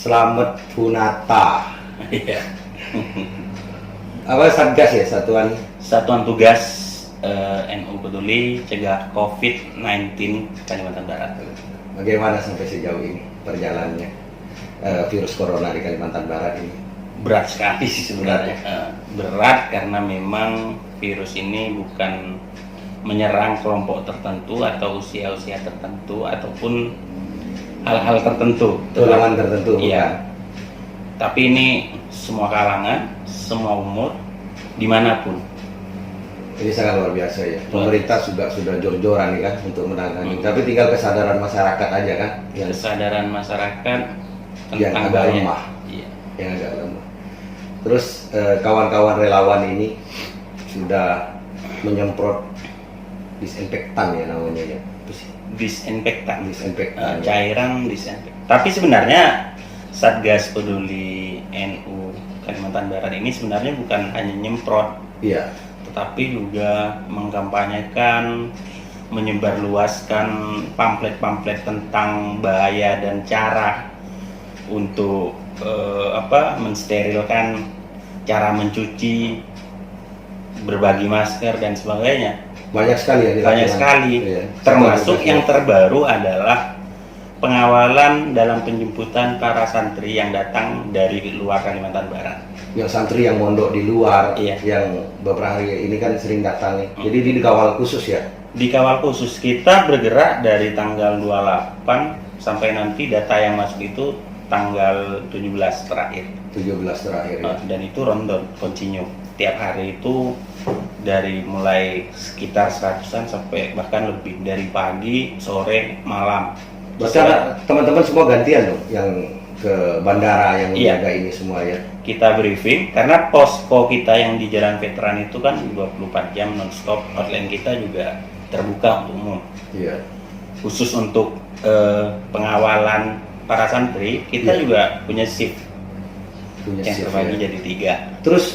Slamet Funata. Iya. Apa Satgas ya, Satuan Tugas NU Peduli Cegah COVID-19 Kalimantan Barat. Bagaimana sampai sejauh ini perjalanannya virus corona di Kalimantan Barat ini? Berat sekali sih sebenarnya. Berat karena memang virus ini bukan menyerang kelompok tertentu atau usia-usia tertentu ataupun hal-hal tertentu, golongan tertentu. Iya. Tapi ini semua kalangan, semua umur, dimanapun. Ini sangat luar biasa ya. Pemerintah sudah jor-joran nih kan untuk menangani. Tapi tinggal kesadaran masyarakat aja kan. Kesadaran masyarakat yang tentang agak bahaya. lemah. Iya. Yang agak lemah. Terus kawan-kawan relawan ini sudah menyemprot disinfektan ya namanya ya. Disinfektan. Disinfektan. Cairan disinfektan. Tapi sebenarnya Satgas Peduli NU Kalimantan Barat ini sebenarnya bukan hanya nyemprot, Iya. tetapi juga mengkampanyekan, menyebarluaskan pamflet-pamflet tentang bahaya dan cara untuk mensterilkan, cara mencuci, berbagi masker dan sebagainya. Banyak sekali ya. Banyak sekali. Iya. Termasuk yang terbaru adalah pengawalan dalam penjemputan para santri yang datang dari luar Kalimantan Barat. Yang santri yang mondok di luar, Iya. yang beberapa hari ini kan sering datang nih. Jadi dikawal khusus ya. Di kawal khusus kita bergerak dari tanggal 28 sampai nanti data yang masuk itu tanggal 17 terakhir. 17 terakhir ya. Dan itu ronde continue. Tiap hari itu dari mulai sekitar 100-an sampai bahkan lebih, dari pagi, sore, malam. Berarti teman-teman semua gantian dong yang ke bandara yang Iya. menjaga ini semua ya. Kita briefing karena posko kita yang di Jalan Veteran itu kan 24 jam non-stop. Hotline kita juga terbuka untuk umum. Iya. Khusus untuk pengawalan para santri, kita Iya. juga punya shift Punya yang shift, terbagi ya. jadi 3. Terus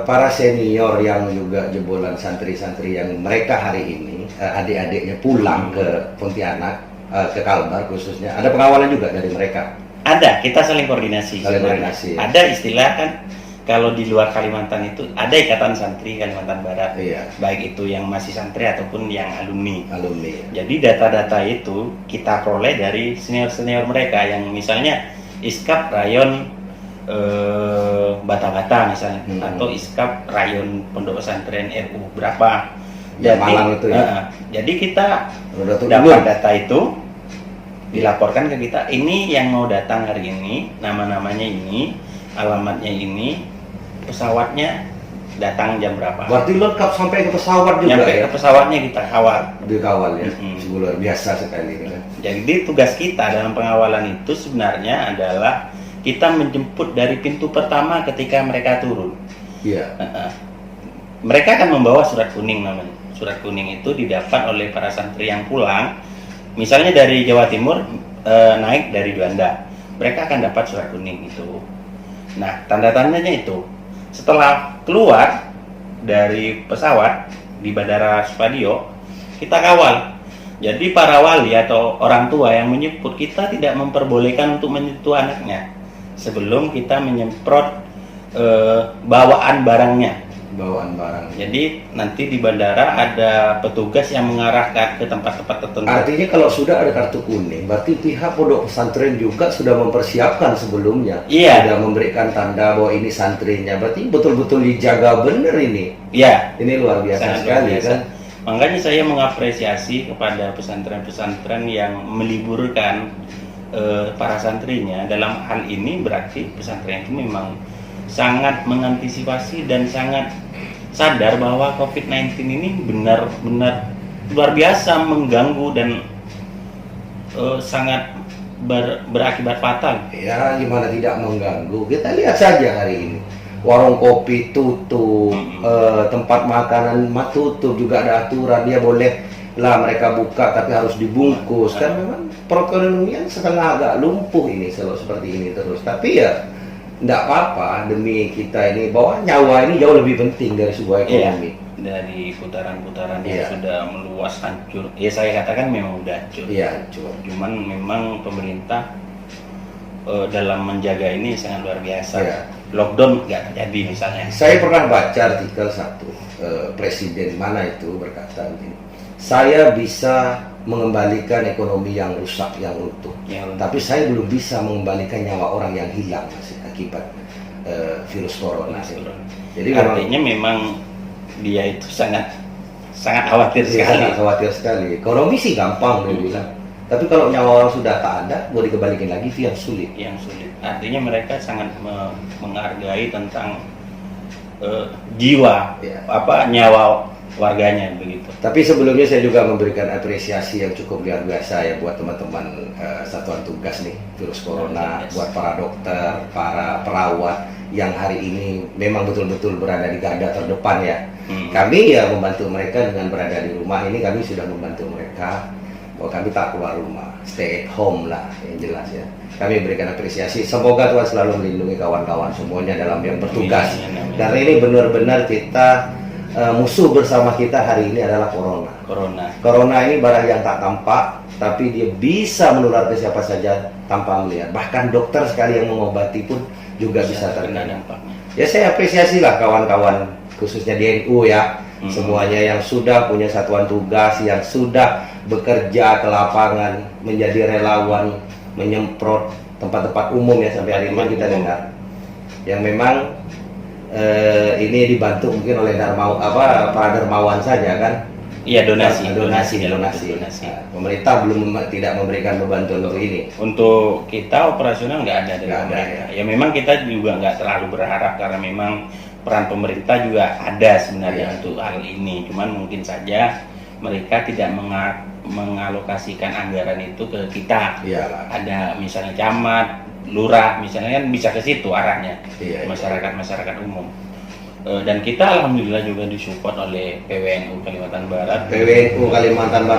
para senior yang juga jebolan santri-santri yang mereka hari ini adik-adiknya pulang ke Pontianak, ke Kalbar khususnya, ada pengawalan juga dari mereka. Ada, kita saling koordinasi. Saling sebenarnya. koordinasi. Ada istilah kan, kalau di luar Kalimantan itu ada Ikatan Santri Kalimantan Barat. Iya. Baik itu yang masih santri ataupun yang alumni. Alumni. Jadi data-data itu kita peroleh dari senior-senior mereka yang misalnya Iskap Rayon Bata-Bata misalnya, atau Iskap Rayon Pondok Pesantren RU berapa. Yang Malang itu ya. Jadi kita Dapat dapat data itu, dilaporkan ke kita, ini yang mau datang hari ini, nama-namanya ini, alamatnya ini, pesawatnya datang jam berapa. Berarti lengkap sampai ke pesawat juga Nyampe ya. ke pesawatnya kita kawal. Dikawal ya. Mm-mm. Luar biasa sekali kan. Jadi tugas kita dalam pengawalan itu sebenarnya adalah kita menjemput dari pintu pertama ketika mereka turun. Iya. Mereka akan membawa surat kuning namanya. Surat kuning itu didapat oleh para santri yang pulang. Misalnya dari Jawa Timur naik dari Juanda, mereka akan dapat surat kuning itu. Nah, tanda-tandanya itu setelah keluar dari pesawat di Bandara Supadio, kita kawal. Jadi para wali atau orang tua yang menjemput kita tidak memperbolehkan untuk menyentuh anaknya sebelum kita menyemprot bawaan barangnya. Bawaan barang. Jadi nanti di bandara ada petugas yang mengarahkan ke tempat-tempat tertentu. Artinya kalau sudah ada kartu kuning, berarti pihak pondok pesantren juga sudah mempersiapkan sebelumnya. Iya. Sudah memberikan tanda bahwa ini santrinya. Berarti betul-betul dijaga bener ini. Iya. Ini luar biasa Sangat sekali luar biasa. kan. Makanya saya mengapresiasi kepada pesantren-pesantren yang meliburkan para santrinya. Dalam hal ini berarti pesantren itu memang sangat mengantisipasi dan sangat sadar bahwa COVID-19 ini benar-benar luar biasa mengganggu dan sangat berakibat fatal. Ya gimana tidak mengganggu. Kita lihat saja hari ini. Warung kopi tutup, tempat makanan tutup, juga ada aturan dia boleh lah mereka buka tapi harus dibungkus. Kan memang perekonomian setengah agak lumpuh ini kalau seperti ini terus. Tapi ya tidak apa-apa demi kita ini, bahwa nyawa ini jauh lebih penting dari sebuah ekonomi. Iya, dari putaran-putaran yang Iya. sudah meluas hancur. Ya saya katakan memang udah hancur. Iya, hancur. Cuman memang pemerintah dalam menjaga ini sangat luar biasa. Ya. Lockdown nggak terjadi misalnya. Saya pernah baca artikel satu, presiden mana itu berkata begini, saya bisa mengembalikan ekonomi yang rusak, yang runtuh, tapi saya belum bisa mengembalikan nyawa orang yang hilang akibat virus corona. Jadi artinya memang dia itu sangat khawatir sekali. Sangat khawatir sekali. Ekonomi sih gampang dia bilang, tapi kalau nyawa orang sudah tak ada, mau dikembalikan lagi itu yang sulit. Artinya mereka sangat menghargai tentang jiwa, nyawa warganya begitu. Tapi sebelumnya saya juga memberikan apresiasi yang cukup luar biasa ya buat teman-teman satuan tugas nih virus corona, buat para dokter, para perawat yang hari ini memang betul-betul berada di garda terdepan ya. Kami ya membantu mereka dengan berada di rumah ini, kami sudah membantu mereka bahwa kami tak keluar rumah, stay at home lah yang jelas ya. Kami berikan apresiasi, semoga Tuhan selalu melindungi kawan-kawan semuanya dalam yang bertugas. Karena ini benar-benar kita musuh bersama kita hari ini adalah Corona ini barang yang tak tampak, tapi dia bisa menular ke siapa saja tanpa melihat. Bahkan dokter sekali yang mengobati pun juga bisa terkena dampaknya. Ya saya apresiasi lah kawan-kawan khususnya di NU ya, semuanya yang sudah punya satuan tugas, yang sudah bekerja ke lapangan, menjadi relawan, menyemprot tempat-tempat umum ya sampai hari ini kita dengar. Yang memang ini dibantu mungkin oleh para dermawan saja kan? Iya, donasi. Pemerintah tidak memberikan bantuan untuk ini. Untuk kita operasional nggak ada dari pemerintah. Ya memang kita juga nggak terlalu berharap karena memang peran pemerintah juga ada sebenarnya untuk hal ini. Cuman mungkin saja mereka tidak mengalokasikan anggaran itu ke kita. Ada misalnya camat, lurah, misalnya kan bisa ke situ arahnya. Masyarakat umum. Dan kita alhamdulillah juga disupport oleh PWNU Kalimantan Barat.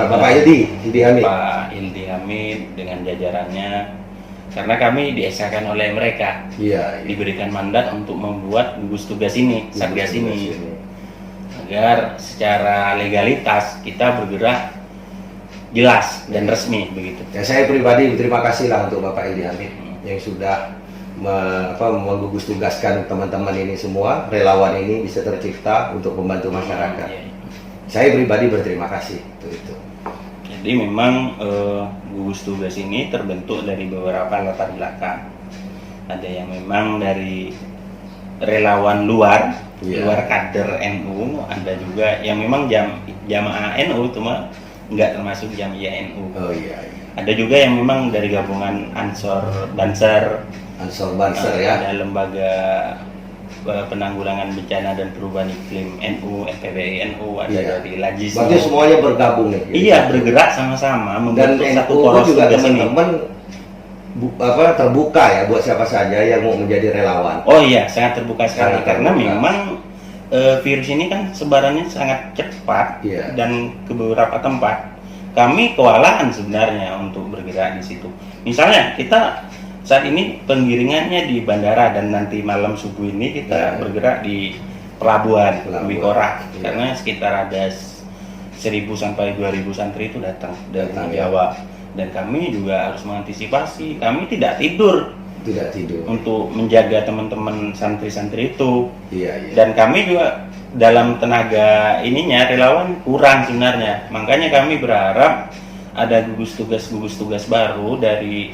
Bapak Ildi Hamid. Pak Ildi Hamid dengan jajarannya, karena kami diesakan oleh mereka, diberikan mandat untuk membuat gugus tugas ini, satgas ini, agar secara legalitas kita bergerak jelas dan resmi begitu. Ya, saya pribadi berterima kasih lah untuk Bapak Ildi Hamid yang sudah menggugus tugaskan teman-teman ini semua, relawan ini bisa tercipta untuk membantu masyarakat. Saya pribadi berterima kasih untuk itu. Jadi memang gugus tugas ini terbentuk dari beberapa latar belakang. Ada yang memang dari relawan luar kader NU, ada juga yang memang jamaah NU cuma nggak termasuk jamiah NU. Ada juga yang memang dari gabungan Ansor Banser ya. Ada lembaga penanggulangan bencana dan perubahan iklim NU, FPBI NU, ada dari Lajis. Berarti semuanya bergabung nih. Iya, bergerak sama-sama membentuk satu poros juga tugas ini. Teman-teman terbuka ya buat siapa saja yang mau menjadi relawan. Oh iya, sangat terbuka sekali karena memang virus ini kan sebarannya sangat cepat dan ke beberapa tempat. Kami kewalahan sebenarnya untuk bergerak di situ. Misalnya kita saat ini penggiringannya di bandara dan nanti malam subuh ini kita bergerak di pelabuhan Wikora karena sekitar ada 1.000 sampai 2.000 santri itu datang dari Jawa, dan kami juga harus mengantisipasi. Kami tidak tidur untuk menjaga teman-teman santri-santri itu. Dan kami juga dalam tenaga ininya relawan kurang sebenarnya, makanya kami berharap ada gugus tugas baru dari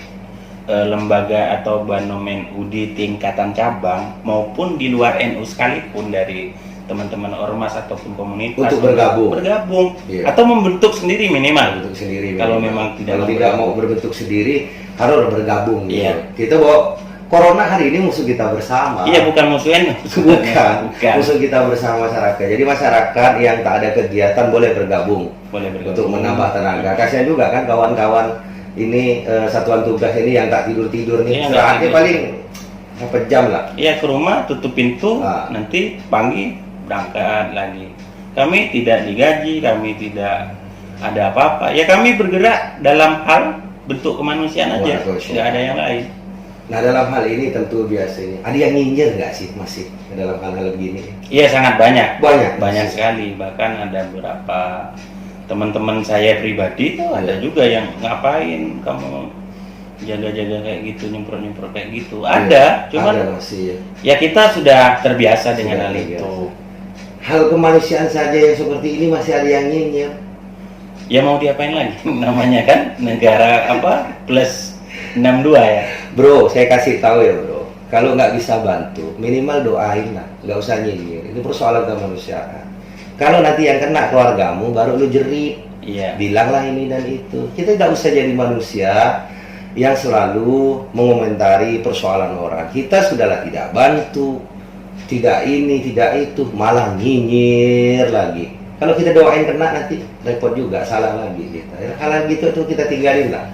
lembaga atau Banomen UDI tingkatan cabang maupun di luar NU sekalipun, dari teman-teman ormas ataupun komunitas untuk bergabung atau membentuk sendiri minimal. Kalau memang tidak mau berbentuk sendiri harus bergabung. Kita bawa Corona hari ini musuh kita bersama. Bukan musuh NU. Bukan. Musuh kita bersama masyarakat. Jadi masyarakat yang tak ada kegiatan boleh bergabung untuk menambah tenaga. Kasihan juga kan kawan-kawan ini satuan tugas ini yang tak tidur nih, istirahatnya paling berapa jam lah. Ke rumah tutup pintu, nanti pagi berangkat lagi. Kami tidak digaji, kami tidak ada apa-apa. Kami bergerak dalam hal bentuk kemanusiaan aja, nggak ada yang lain. Nah, dalam hal ini tentu biasanya ada yang nyinyir nggak sih masih dalam hal-hal begini? Sangat banyak. Banyak sekali. Bahkan ada beberapa teman-teman saya pribadi tuh ada juga yang ngapain kamu jaga-jaga kayak gitu, nyemprot-nyemprot kayak gitu. Ada, cuman ada masih ya. ya kita sudah terbiasa dengan Sudah hal terbiasa. itu. Hal kemanusiaan saja yang seperti ini masih ada yang nyinyir. Ya mau diapain lagi? Namanya kan negara apa plus 62 ya. Bro, saya kasih tahu ya bro, kalau nggak bisa bantu, minimal doain lah, nggak usah nyinyir. Ini persoalan kemanusiaan. Kalau nanti yang kena keluargamu, baru lu jerit, Iya. bilanglah ini dan itu. Kita tidak usah jadi manusia yang selalu mengomentari persoalan orang. Kita sudahlah tidak bantu, tidak ini, tidak itu, malah nyinyir lagi. Kalau kita doain kena nanti repot juga, salah lagi kita. Hal gitu tuh kita tinggalin lah.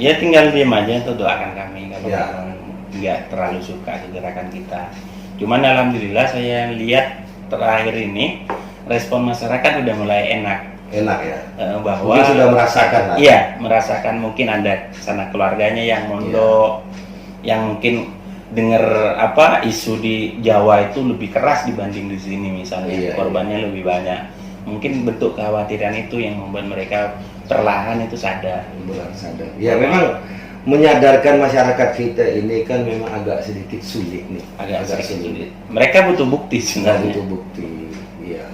Ya tinggal diam aja atau doakan kami kalau Ya. memang nggak terlalu suka gerakan kita. Cuman alhamdulillah saya lihat terakhir ini respon masyarakat udah mulai enak. Enak ya. Bahwa Mungkin sudah merasakan lah. Iya, merasakan mungkin ada sana keluarganya yang mondok, yang mungkin dengar apa isu di Jawa itu lebih keras dibanding di sini misalnya, Iya, korbannya lebih banyak. Mungkin bentuk kekhawatiran itu yang membuat mereka perlahan itu sadar. Bulan sadar. Ya memang menyadarkan masyarakat kita ini kan memang agak sedikit sulit nih. Agak sedikit sulit. Mereka butuh bukti Nggak sebenarnya. butuh bukti. Iya.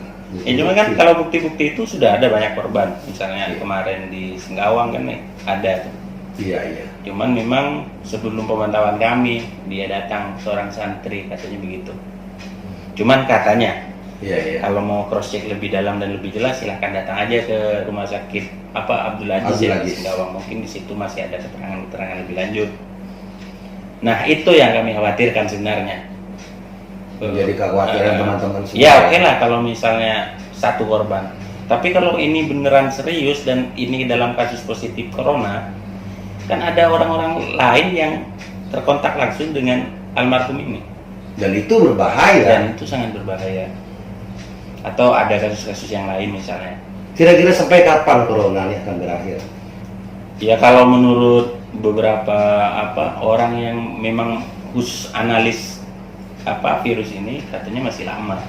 Ya cuma kan kalau bukti-bukti itu sudah ada banyak korban. Misalnya Iya. kemarin di Senggawang kan ada tuh. Iya iya. Cuman memang sebelum pemantauan kami dia datang seorang santri katanya begitu. Cuman katanya Iya iya. kalau mau cross check lebih dalam dan lebih jelas silahkan datang aja ke rumah sakit apa Abdul Aziz Abdul ya di Aziz. Senggawang. Mungkin di situ masih ada keterangan-keterangan lebih lanjut. Nah itu yang kami khawatirkan sebenarnya. Jadi kekhawatiran teman-teman semua. Ya oke lah kalau misalnya satu korban. Tapi kalau ini beneran serius dan ini dalam kasus positif corona, kan ada orang-orang lain yang terkontak langsung dengan almarhum ini. Dan itu berbahaya. Dan itu sangat berbahaya. Atau ada kasus-kasus yang lain misalnya. Kira-kira sampai kapan corona ini akan berakhir? Ya kalau menurut beberapa orang yang memang khusus analis virus ini katanya masih lama.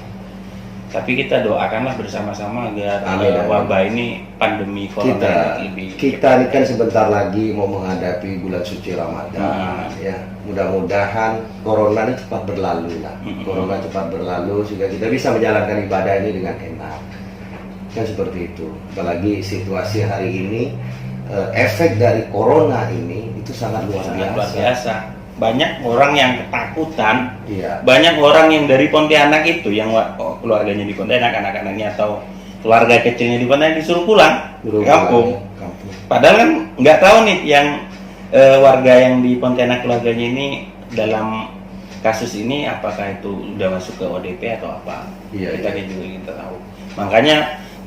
Tapi kita doakanlah bersama-sama agar Amin, amin. wabah ini pandemi corona lebih Kita ini kan sebentar lagi mau menghadapi bulan suci Ramadan. Ya, mudah-mudahan corona ini cepat berlalu lah. Corona cepat berlalu sehingga kita bisa menjalankan ibadah ini dengan enak. Kan seperti itu. Apalagi situasi hari ini, efek dari corona ini itu sangat luar biasa. Banyak orang yang ketakutan, Iya. banyak orang yang dari Pontianak itu yang keluarganya di Pontianak, anak-anaknya atau keluarga kecilnya di Pontianak disuruh pulang ke kampung. Padahal kan nggak tahu nih yang warga yang di Pontianak keluarganya ini dalam kasus ini apakah itu udah masuk ke ODP atau apa. Iya, Kita iya. juga kita tahu. Makanya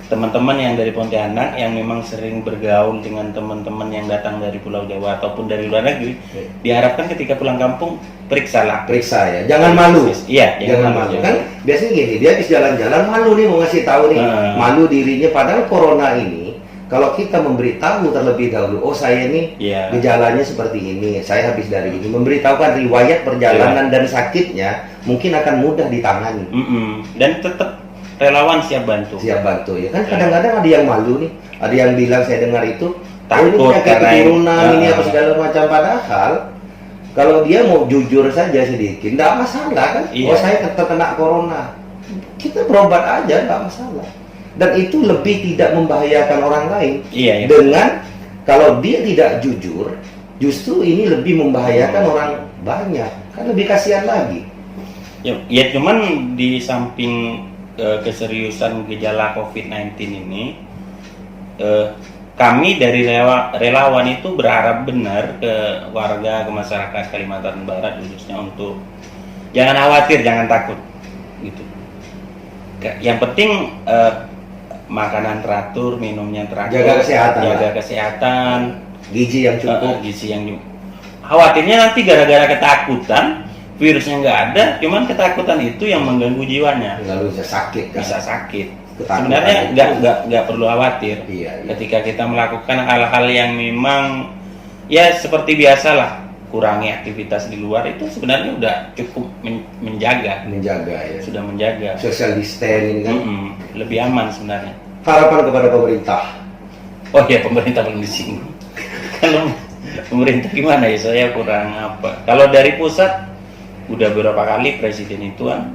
teman-teman yang dari Pontianak yang memang sering bergaul dengan teman-teman yang datang dari Pulau Jawa ataupun dari luar negeri, diharapkan ketika pulang kampung periksalah. Periksa ya, jangan malu. Iya, Jangan malu. Kan biasanya gini, dia habis jalan-jalan malu nih mau ngasih tahu nih, malu dirinya. Padahal corona ini, kalau kita memberitahu terlebih dahulu, oh saya ini Iya. gejalanya seperti ini, saya habis dari ini, memberitahukan riwayat perjalanan dan sakitnya, mungkin akan mudah ditangani. Dan tetap relawan siap bantu. Siap bantu ya kan. Kadang-kadang ada yang malu nih, ada yang bilang saya dengar itu Takut ini penyakit karena keturunan ini apa segala macam, padahal kalau dia mau jujur saja sedikit tidak masalah kan. Iya. Oh saya terkena corona, kita berobat aja tidak masalah, dan itu lebih tidak membahayakan orang lain. Iya, iya. Dengan kalau dia tidak jujur, justru ini lebih membahayakan orang banyak, kan lebih kasihan lagi. Ya cuman di samping keseriusan gejala COVID-19 ini, kami dari relawan itu berharap benar ke warga, ke masyarakat Kalimantan Barat khususnya untuk jangan khawatir, jangan takut, gitu. Yang penting makanan teratur, minumnya teratur, jaga kesehatan, gizi yang cukup. gizi yang cukup. Khawatirnya nanti gara-gara ketakutan virusnya nggak ada, cuman ketakutan itu yang mengganggu jiwanya. Lalu bisa sakit kan? Bisa sakit. Ketakutan Sebenarnya itu. nggak perlu khawatir. Iya. Ketika kita melakukan hal-hal yang memang ya seperti biasalah, kurangi aktivitas di luar itu sebenarnya udah cukup menjaga. Ya. Sudah menjaga. Social distancing ini kan. Lebih aman sebenarnya. Harapan kepada pemerintah. Oh ya, pemerintah belum disinggung. Kalau pemerintah gimana ya, saya kurang apa. Kalau dari pusat udah beberapa kali presiden itu kan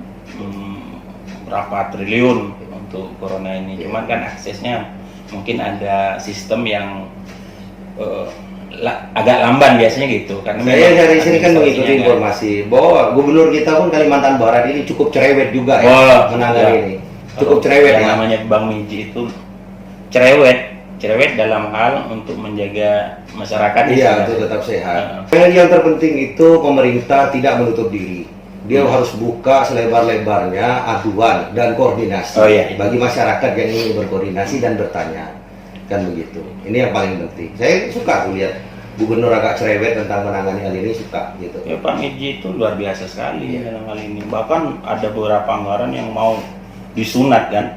berapa triliun untuk corona ini, cuman kan aksesnya mungkin ada sistem yang agak lamban biasanya gitu, karena Saya dari sini kan mengikuti administrasinya informasi bahwa gubernur kita pun Kalimantan Barat ini cukup cerewet juga ya menangani ini. Cukup cerewet yang ya. namanya Bang Miji itu cerewet dalam hal untuk menjaga masyarakat. Iya, untuk tetap sehat. Yang terpenting itu pemerintah tidak menutup diri. Dia harus buka selebar-lebarnya aduan dan koordinasi bagi masyarakat yang ingin berkoordinasi dan bertanya. Kan begitu. Ini yang paling penting. Saya suka tuh lihat gubernur agak cerewet tentang menangani hal ini, suka gitu. Ya, Pak Miji itu luar biasa sekali dalam hal ini. Bahkan ada beberapa anggaran yang mau disunat kan,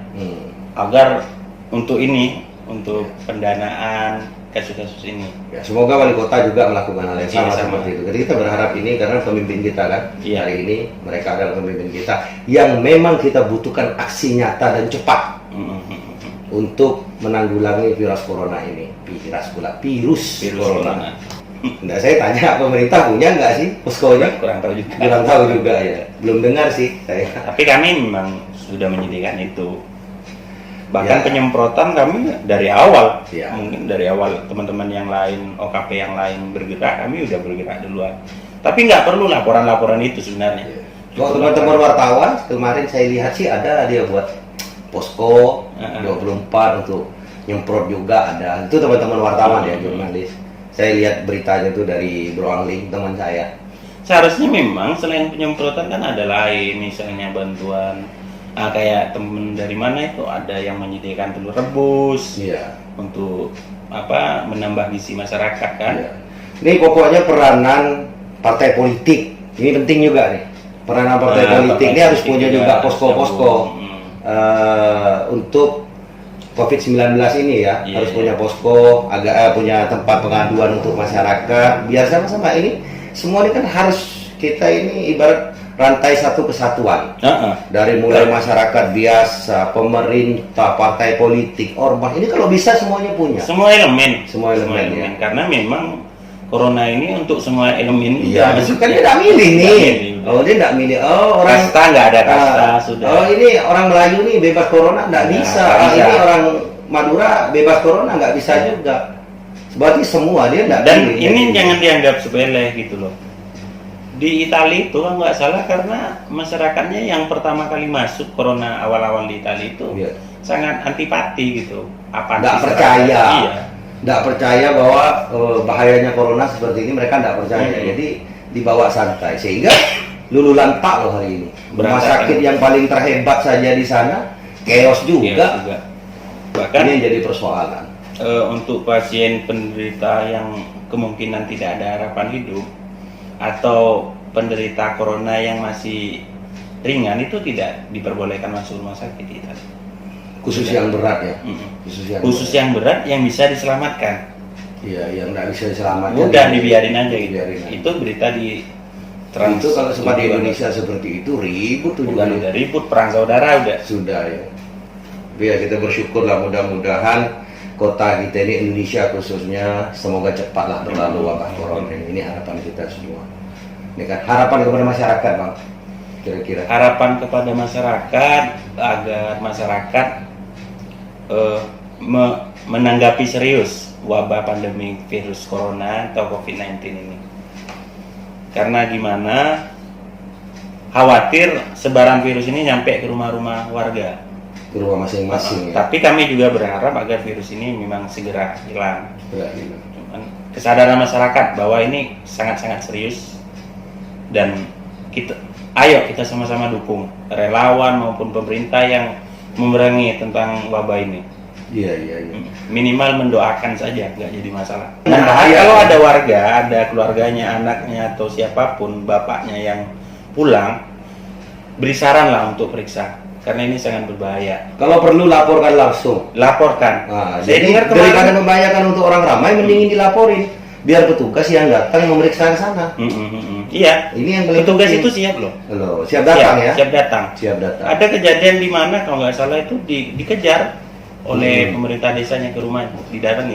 agar untuk ini, untuk pendanaan kasus-kasus ini. Ya, semoga wali kota juga melakukan hal yang sama Sama. seperti itu. Jadi kita berharap ini karena pemimpin kita kan Iya. hari ini, mereka adalah pemimpin kita yang memang kita butuhkan aksi nyata dan cepat untuk menanggulangi virus corona ini. Virus corona. Nggak, saya tanya pemerintah punya nggak sih poskonya? Kurang tahu juga. Kurang tahu juga ya. Belum dengar sih saya. Tapi kami memang sudah menyediakan itu. Bahkan Ya. penyemprotan kami dari awal. Ya. Mungkin dari awal teman-teman yang lain, OKP yang lain bergerak, kami udah bergerak duluan. Tapi nggak perlu laporan-laporan itu sebenarnya. Kalau teman-teman wartawan kemarin saya lihat sih ada dia buat posko 24 untuk nyemprot juga ada. Itu teman-teman wartawan ya, jurnalis. Saya lihat beritanya itu dari Bro Angling, teman saya. Seharusnya memang selain penyemprotan kan ada lain, misalnya bantuan. Kayak temen dari mana itu ada yang menyediakan telur rebus Iya. untuk apa menambah gizi masyarakat kan. Iya. Ini pokoknya peranan partai politik. Ini penting juga nih. Peranan partai politik ini harus punya juga posko-posko untuk COVID-19 ini ya. Iya, Harus punya posko, punya tempat pengaduan untuk masyarakat. Biar sama-sama ini semua ini kan harus kita ini ibarat rantai satu kesatuan. Dari mulai masyarakat biasa, pemerintah, partai politik, ormas. Ini kalau bisa semuanya punya. Semua elemen. Semua elemen, ya. Karena memang corona ini untuk semua elemen. Iya, kan dia tidak milih nih. Oh, dia tidak milih. Oh, orang kasta nggak ada kasta sudah. Oh, ini orang Melayu nih bebas corona nggak bisa. nggak bisa. Ini orang Madura bebas corona nggak bisa juga. Berarti semua dia tidak Dan milih. ini jangan dianggap sepele gitu loh. Di Italia itu kalau nggak salah karena masyarakatnya yang pertama kali masuk corona awal-awal di Italia itu sangat antipati gitu. Nggak percaya. Nggak percaya bahwa bahayanya corona seperti ini, mereka nggak percaya. Jadi dibawa santai sehingga lululan tak loh hari ini. Rumah sakit yang paling terhebat saja di sana chaos juga. Bahkan Ini yang jadi persoalan. Untuk pasien penderita yang kemungkinan tidak ada harapan hidup atau penderita corona yang masih ringan itu tidak diperbolehkan masuk rumah sakit di Italia. Khusus yang berat ya. Khusus yang berat yang bisa diselamatkan. Iya, yang nggak bisa diselamatkan. Udah dibiarin aja gitu. Dibiarin aja. Itu berita di Itu kalau sempat di Indonesia seperti itu ribut tuh juga. udah ribut, perang saudara udah. Sudah ya. Ya kita bersyukurlah, mudah-mudahan kota kita ini, Indonesia khususnya, semoga cepatlah berlalu wabah corona ini. Ini harapan kita semua. Ini kan harapan kepada masyarakat, Bang. Kira-kira Harapan kepada masyarakat agar masyarakat menanggapi serius wabah pandemi virus corona atau COVID-19 ini. Karena gimana? Khawatir sebaran virus ini nyampe ke rumah-rumah warga. ke rumah masing-masing ya. Tapi kami juga berharap agar virus ini memang segera hilang. Ya, gitu. Cuman kesadaran masyarakat bahwa ini sangat-sangat serius dan ayo kita sama-sama dukung relawan maupun pemerintah yang memerangi tentang wabah ini. Iya. Minimal mendoakan saja, nggak jadi masalah. Nah, Kalau ada warga, ada keluarganya, anaknya atau siapapun, bapaknya yang pulang, beri saran lah untuk periksa. Karena ini sangat berbahaya. Kalau perlu laporkan langsung. Laporkan. Nah, Saya jadi dengar daripada membahayakan untuk orang ramai, mendingin dilaporin. Biar petugas yang datang memeriksa ke sana. Iya. Ini yang paling Petugas penting. itu siap loh. Loh, siap datang ya? Siap datang. Siap datang. Ada kejadian di mana kalau nggak salah itu dikejar oleh pemerintah desanya ke rumah, didatangi.